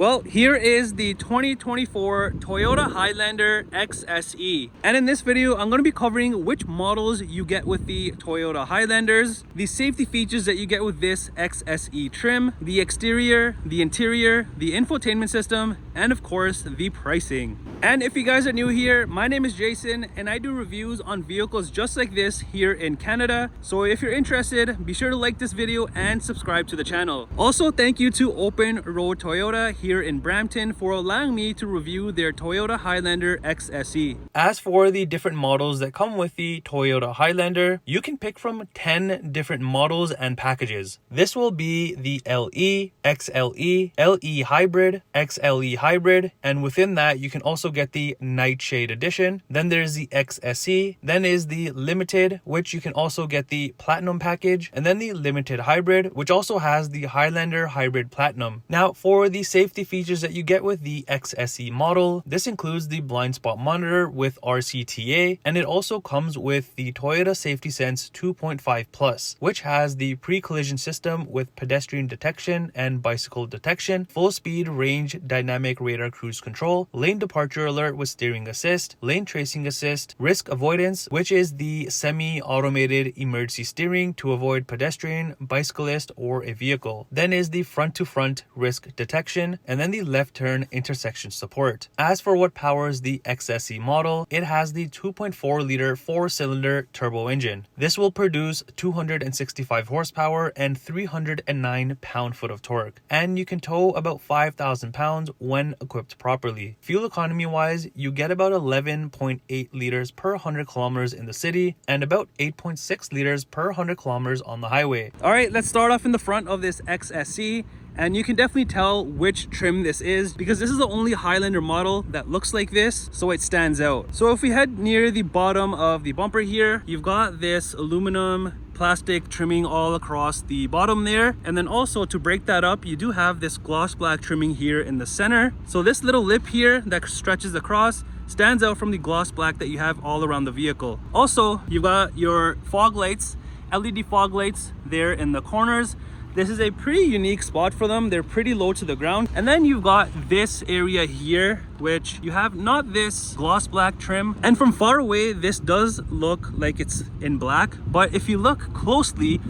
Well, here is the 2024 Toyota Highlander XSE. And in this video, I'm going to be covering which models you get with the Toyota Highlanders, the safety features that you get with this XSE trim, the exterior, the interior, the infotainment system, and of course, the pricing. And if you guys are new here, my name is Jason and I do reviews on vehicles just like this here in Canada. So if you're interested, be sure to like this video and subscribe to the channel. Also, thank you to Open Road Toyota here in Brampton for allowing me to review their Toyota Highlander XSE. As for the different models that come with the Toyota Highlander, you can pick from 10 different models and packages. This will be the LE, XLE, LE Hybrid, XLE Hybrid, and within that you can also get the Nightshade Edition. Then there's the XSE, then is the Limited, which you can also get the Platinum package, and then the Limited Hybrid, which also has the Highlander Hybrid Platinum. Now for the safety features that you get with the XSE model, this includes the blind spot monitor with RCTA, and it also comes with the Toyota Safety Sense 2.5 Plus, which has the pre-collision system with pedestrian detection and bicycle detection, full speed range dynamic radar cruise control, lane departure alert with steering assist, lane tracing assist, risk avoidance, which is the semi-automated emergency steering to avoid pedestrian, bicyclist, or a vehicle. Then is the front-to-front risk detection, and then the left turn intersection support. As for what powers the XSE model, it has the 2.4 liter 4-cylinder turbo engine. This will produce 265 horsepower and 309 pound-foot of torque, and you can tow about 5,000 pounds when equipped properly. Fuel economy wise, you get about 11.8 liters per 100 kilometers in the city and about 8.6 liters per 100 kilometers on the highway. All right, let's start off in the front of this XSE. And you can definitely tell which trim this is because this is the only Highlander model that looks like this, so it stands out. So if we head near the bottom of the bumper here, you've got this aluminum plastic trimming all across the bottom there, and then also to break that up, you do have this gloss black trimming here in the center. So this little lip here that stretches across stands out from the gloss black that you have all around the vehicle. Also, you've got your fog lights, LED fog lights there in the corners. This is a pretty unique spot for them. They're pretty low to the ground. And then you've got this area here, which you have not this gloss black trim. And from far away, this does look like it's in black. But if you look closely,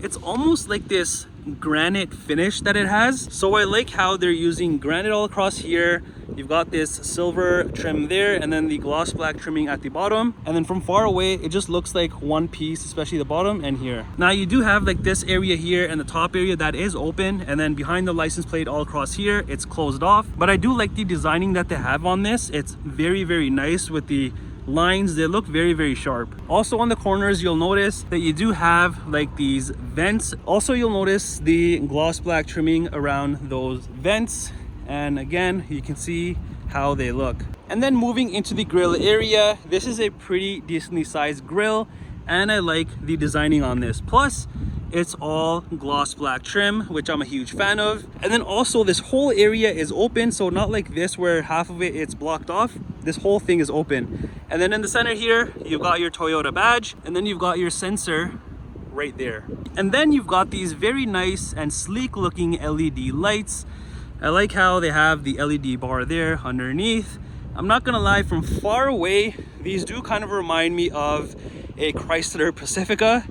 it's almost like this granite finish that it has. So I like how they're using granite all across here. You've got this silver trim there and then the gloss black trimming at the bottom. And then from far away, it just looks like one piece, especially the bottom and here. Now you do have like this area here and the top area that is open. And then behind the license plate all across here, it's closed off. But I do like the designing that they have on this. It's very, very nice with the lines. They look very, very sharp. Also on the corners, you'll notice that you do have like these vents. Also, you'll notice the gloss black trimming around those vents. And again, you can see how they look. And then moving into the grille area, this is a pretty decently sized grille and I like the designing on this. Plus, it's all gloss black trim, which I'm a huge fan of. And then also this whole area is open, so not like this where half of it's blocked off. This whole thing is open. And then in the center here, you've got your Toyota badge, and then you've got your sensor right there. And then you've got these very nice and sleek looking LED lights. I like how they have the LED bar there underneath. I'm not gonna lie, from far away, these do kind of remind me of a Chrysler Pacifica.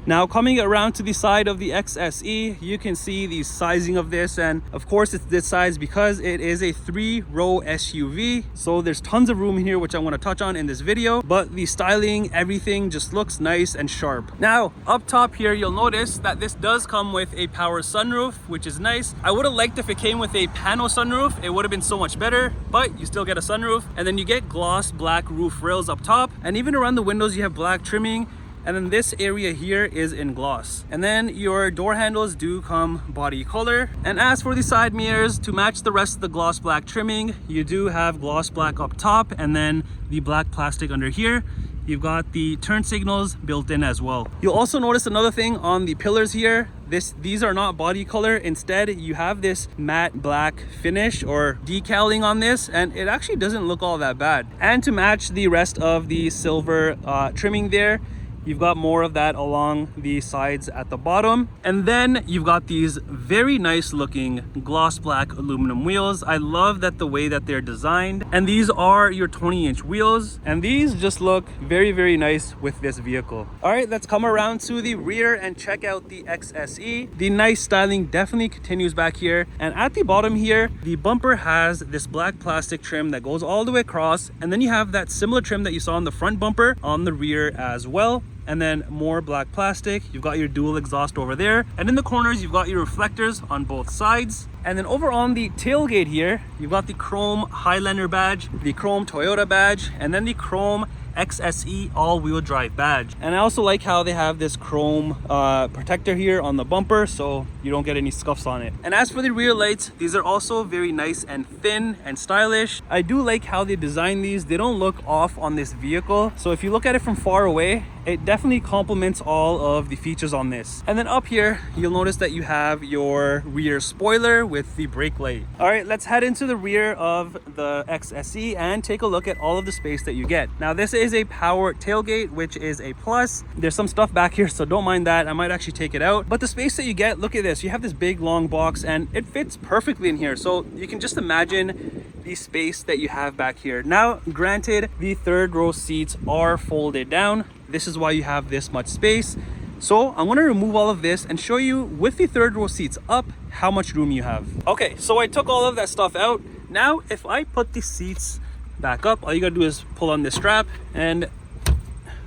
Now coming around to the side of the XSE, you can see the sizing of this, and of course it's this size because it is a 3-row SUV. So there's tons of room here, which I want to touch on in this video, but the styling, everything just looks nice and sharp. Now up top here, you'll notice that this does come with a power sunroof, which is nice. I would have liked if it came with a panel sunroof. It would have been so much better, but you still get a sunroof. And then you get gloss black roof rails up top, and even around the windows you have black trimming. And then this area here is in gloss. And then your door handles do come body color. And as for the side mirrors, to match the rest of the gloss black trimming, you do have gloss black up top and then the black plastic under here. You've got the turn signals built in as well. You'll also notice another thing on the pillars here. These are not body color. Instead, you have this matte black finish or decaling on this, and it actually doesn't look all that bad. And to match the rest of the silver trimming there, You've got more of that along the sides at the bottom. And then you've got these very nice looking gloss black aluminum wheels. I love that the way that they're designed. And these are your 20-inch wheels. And these just look very, very nice with this vehicle. All right, let's come around to the rear and check out the XSE. The nice styling definitely continues back here. And at the bottom here, the bumper has this black plastic trim that goes all the way across. And then you have that similar trim that you saw on the front bumper on the rear as well. And then more black plastic. You've got your dual exhaust over there, and in the corners you've got your reflectors on both sides. And then over on the tailgate here, you've got the chrome Highlander badge, the chrome Toyota badge, and then the chrome XSE all-wheel drive badge. And I also like how they have this chrome protector here on the bumper so you don't get any scuffs on it. And as for the rear lights, these are also very nice and thin and stylish. I do like how they design these. They don't look off on this vehicle, so if you look at it from far away, it definitely complements all of the features on this. And then up here, you'll notice that you have your rear spoiler with the brake light. All right, let's head into the rear of the XSE and take a look at all of the space that you get. Now, this is a power tailgate, which is a plus. There's some stuff back here, so don't mind that. I might actually take it out. But the space that you get, look at this. You have this big long box and it fits perfectly in here. So you can just imagine the space that you have back here. Now, granted, the third row seats are folded down. This is why you have this much space. So I'm going to remove all of this and show you with the third row seats up how much room you have. Okay, so I took all of that stuff out. Now, if I put the seats back up, all you gotta do is pull on this strap and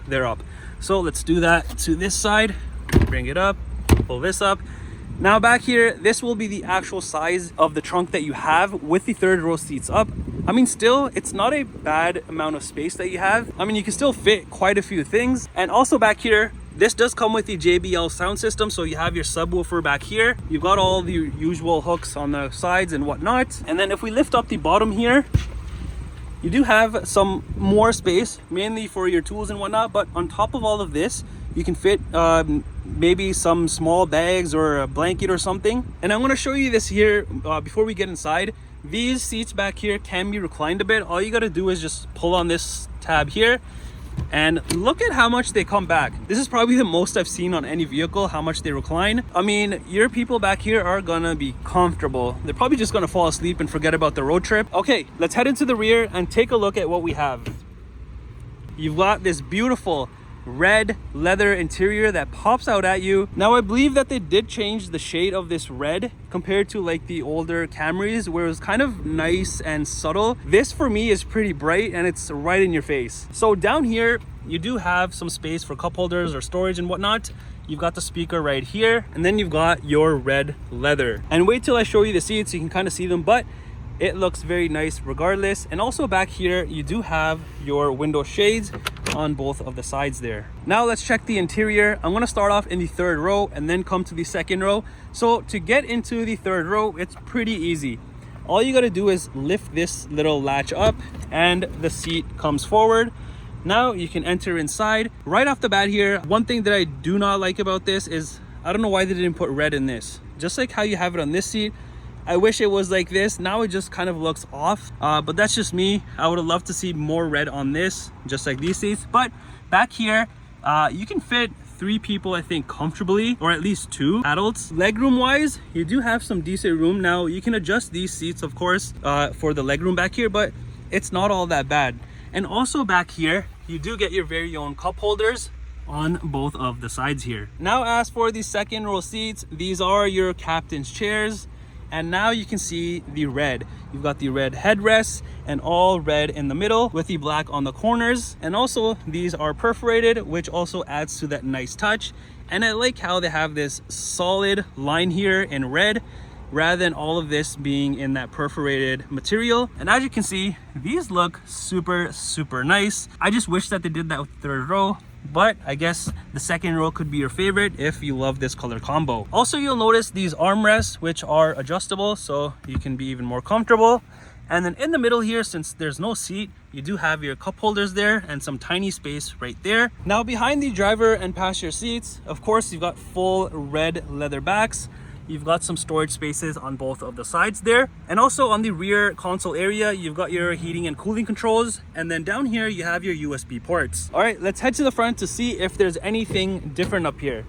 they're up. So let's do that to this side. Bring it up, pull this up. Now back here, this will be the actual size of the trunk that you have with the third row seats up. I mean, still, it's not a bad amount of space that you have. I mean, you can still fit quite a few things. And also back here, this does come with the JBL sound system. So you have your subwoofer back here. You've got all the usual hooks on the sides and whatnot. And then if we lift up the bottom here, you do have some more space, mainly for your tools and whatnot. But on top of all of this, you can fit maybe some small bags or a blanket or something. And I'm going to show you this here before we get inside. These seats back here can be reclined a bit. All you got to do is just pull on this tab here and look at how much they come back. This is probably the most I've seen on any vehicle, how much they recline. I mean, your people back here are gonna be comfortable. They're probably just gonna fall asleep and forget about the road trip. Okay, let's head into the rear and take a look at what we have. You've got this beautiful red leather interior that pops out at you. Now, I believe that they did change the shade of this red compared to like the older Camrys, where it was kind of nice and subtle. This for me is pretty bright and it's right in your face. So down here, you do have some space for cup holders or storage and whatnot. You've got the speaker right here, and then you've got your red leather. And wait till I show you the seats so you can kind of see them, but it looks very nice regardless. And also back here, you do have your window shades on both of the sides there. Now let's check the interior. I'm going to start off in the third row and then come to the second row. So to get into the third row, it's pretty easy. All you got to do is lift this little latch up and the seat comes forward. Now you can enter inside. Right off the bat here, one thing that I do not like about this is, I don't know why they didn't put red in this. Just like how you have it on this seat, I wish it was like this. Now it just kind of looks off, but that's just me. I would have loved to see more red on this, just like these seats. But back here, you can fit 3 people, I think, comfortably, or at least 2 adults. Legroom wise, you do have some decent room. Now you can adjust these seats, of course, for the legroom back here, but it's not all that bad. And also back here, you do get your very own cup holders on both of the sides here. Now, as for the second row seats, these are your captain's chairs. And now you can see the red. You've got the red headrests and all red in the middle with the black on the corners. And also these are perforated, which also adds to that nice touch. And I like how they have this solid line here in red rather than all of this being in that perforated material. And as you can see, these look super, super nice. I just wish that they did that with the third row. But I guess the second row could be your favorite if you love this color combo. Also, you'll notice these armrests, which are adjustable, so you can be even more comfortable. And then in the middle here, since there's no seat, you do have your cup holders there and some tiny space right there. Now behind the driver and passenger seats, of course, you've got full red leather backs. you've got some storage spaces on both of the sides there. And also on the rear console area, you've got your heating and cooling controls. And then down here, you have your USB ports. All right, let's head to the front to see if there's anything different up here.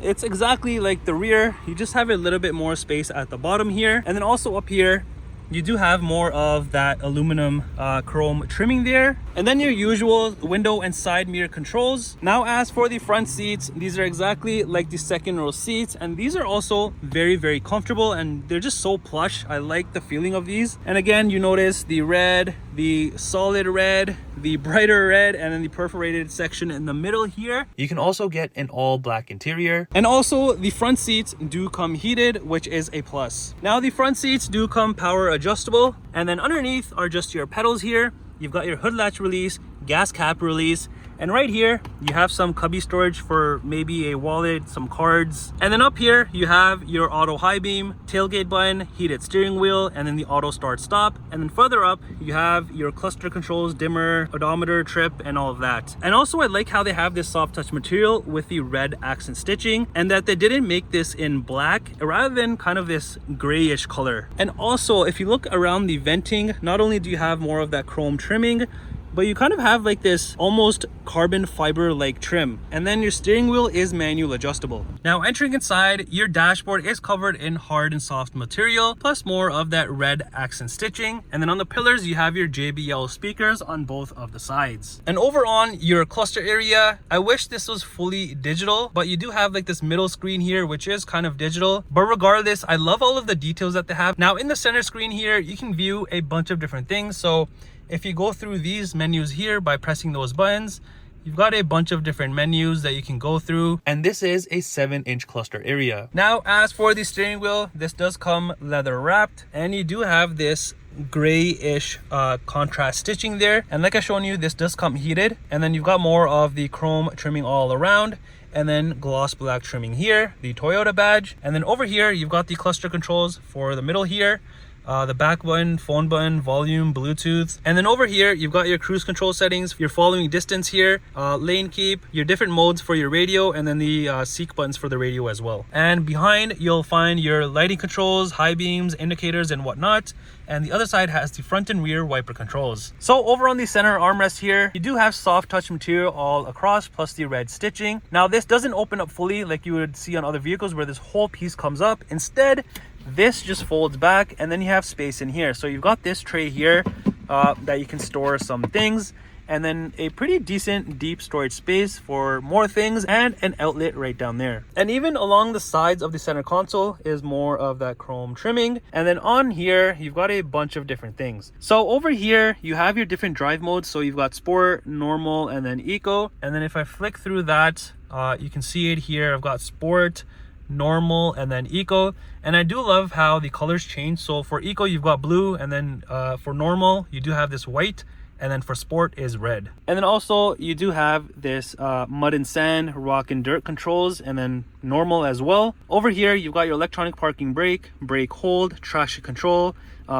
It's exactly like the rear. You just have a little bit more space at the bottom here. And then also up here, you do have more of that aluminum chrome trimming there. And then your usual window and side mirror controls. Now, as for the front seats, these are exactly like the second row seats. And these are also very, very comfortable and they're just so plush. I like the feeling of these. And again, you notice the red, the solid red, the brighter red, and then the perforated section in the middle here. You can also get an all black interior. And also the front seats do come heated, which is a plus. Now the front seats do come power adjustable. And then underneath are just your pedals here. You've got your hood latch release, gas cap release, and right here you have some cubby storage for maybe a wallet, some cards. And then up here you have your auto high beam, tailgate button, heated steering wheel, and then the auto start stop. And then further up you have your cluster controls, dimmer, odometer, trip, and all of that. And also I like how they have this soft touch material with the red accent stitching, and that they didn't make this in black rather than kind of this grayish color. And also if you look around the venting, not only do you have more of that chrome trimming, but you kind of have like this almost carbon fiber like trim. And then your steering wheel is manual adjustable. Now entering inside, your dashboard is covered in hard and soft material, plus more of that red accent stitching. And then on the pillars, you have your JBL speakers on both of the sides. And over on your cluster area, I wish this was fully digital, but you do have like this middle screen here, which is kind of digital. But regardless, I love all of the details that they have. Now in the center screen here, you can view a bunch of different things. So if you go through these menus here by pressing those buttons, you've got a bunch of different menus that you can go through. And this is a 7-inch cluster area. Now, as for the steering wheel, this does come leather wrapped, and you do have this grayish contrast stitching there. And like I shown you, this does come heated. And then you've got more of the chrome trimming all around, and then gloss black trimming here, the Toyota badge. And then over here, you've got the cluster controls for the middle here. The back button, phone button, volume, Bluetooth. And then over here, you've got your cruise control settings, your following distance here, lane keep, your different modes for your radio, and then the seek buttons for the radio as well. And behind, you'll find your lighting controls, high beams, indicators, and whatnot. And the other side has the front and rear wiper controls. So over on the center armrest here, you do have soft touch material all across, plus the red stitching. Now this doesn't open up fully like you would see on other vehicles where this whole piece comes up. Instead, this just folds back, and then you have space in here. So you've got this tray here that you can store some things, and then a pretty decent deep storage space for more things, and an outlet right down there. And even along the sides of the center console is more of that chrome trimming. And then on here, you've got a bunch of different things. So over here, you have your different drive modes. So you've got sport, normal, and then eco. And then if I flick through that, you can see it here. I've got sport, normal, and then eco. And I do love how the colors change. So for eco, you've got blue, and then for normal, you do have this white, and then for sport is red. And then also you do have this mud and sand, rock and dirt controls, and then normal as well. Over here, you've got your electronic parking brake, brake hold, traction control,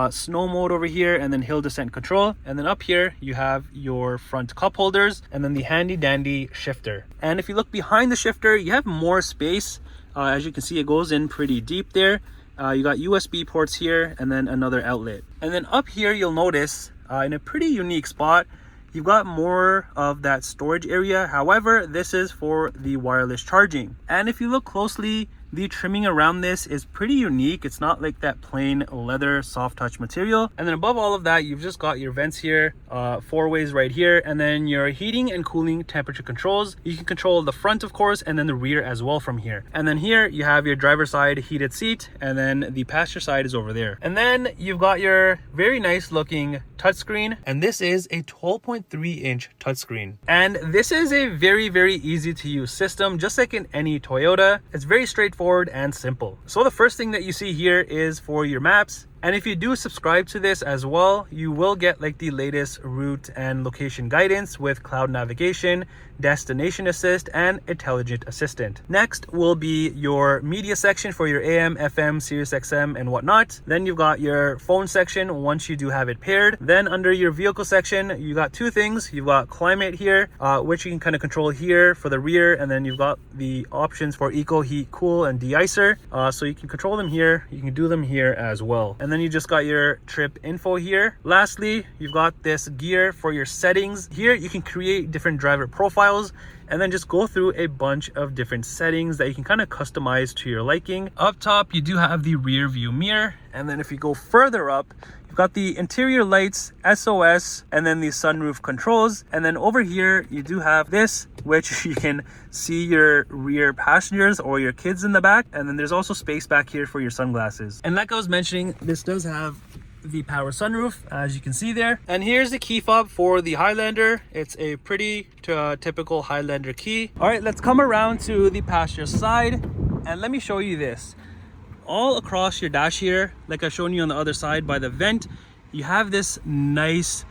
snow mode over here, and then hill descent control. And then up here you have your front cup holders, and then the handy dandy shifter. And if you look behind the shifter, you have more space. As you can see, it goes in pretty deep there. You got USB ports here, and then another outlet. And then up here, you'll notice in a pretty unique spot, you've got more of that storage area. However, this is for the wireless charging. And if you look closely, the trimming around this is pretty unique. It's not like that plain leather soft touch material. And then above all of that, you've just got your vents here, 4 ways right here, and then your heating and cooling temperature controls. You can control the front, of course, and then the rear as well from here. And then here you have your driver's side heated seat, and then the passenger side is over there. And then you've got your very nice looking touchscreen, and this is a 12.3-inch touchscreen. And this is a very, very easy to use system, just like in any Toyota. It's very straightforward and simple. So the first thing that you see here is for your maps, And if you do subscribe to this as well, you will get like the latest route and location guidance with cloud navigation, destination assist, and intelligent assistant. Next will be your media section for your AM, FM, Sirius XM, and whatnot. Then you've got your phone section once you do have it paired. Then under your vehicle section, you got two things. You've got climate here, which you can kind of control here for the rear, and then you've got the options for eco, heat, cool, and de-icer. So you can control them here. You can do them here as well. And then you just got your trip info here. Lastly, you've got this gear for your settings. Here you can create different driver profiles and then just go through a bunch of different settings that you can kind of customize to your liking. Up top, you do have the rear view mirror. And then if you go further up, you've got the interior lights, SOS, and then the sunroof controls. And then over here, you do have this, which you can see your rear passengers or your kids in the back. And then there's also space back here for your sunglasses. And like I was mentioning, this does have the power sunroof, as you can see there. And here's the key fob for the Highlander. It's a pretty typical Highlander key. All right, let's come around to the passenger side and let me show you this. All across your dash here, like I've shown you on the other side by the vent, you have this nice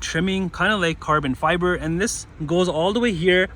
trimming, kind of like carbon fiber, and this goes all the way here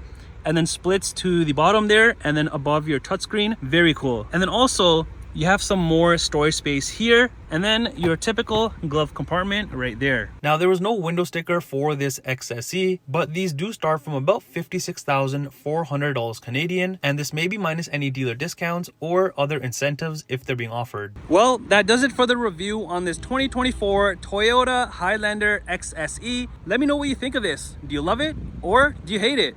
and then splits to the bottom there and then above your touchscreen. Very cool. And then also you have some more storage space here, and then your typical glove compartment right there. Now, there was no window sticker for this XSE, but these do start from about $56,400 Canadian, and this may be minus any dealer discounts or other incentives if they're being offered. Well, that does it for the review on this 2024 Toyota Highlander XSE. Let me know what you think of this. Do you love it or do you hate it?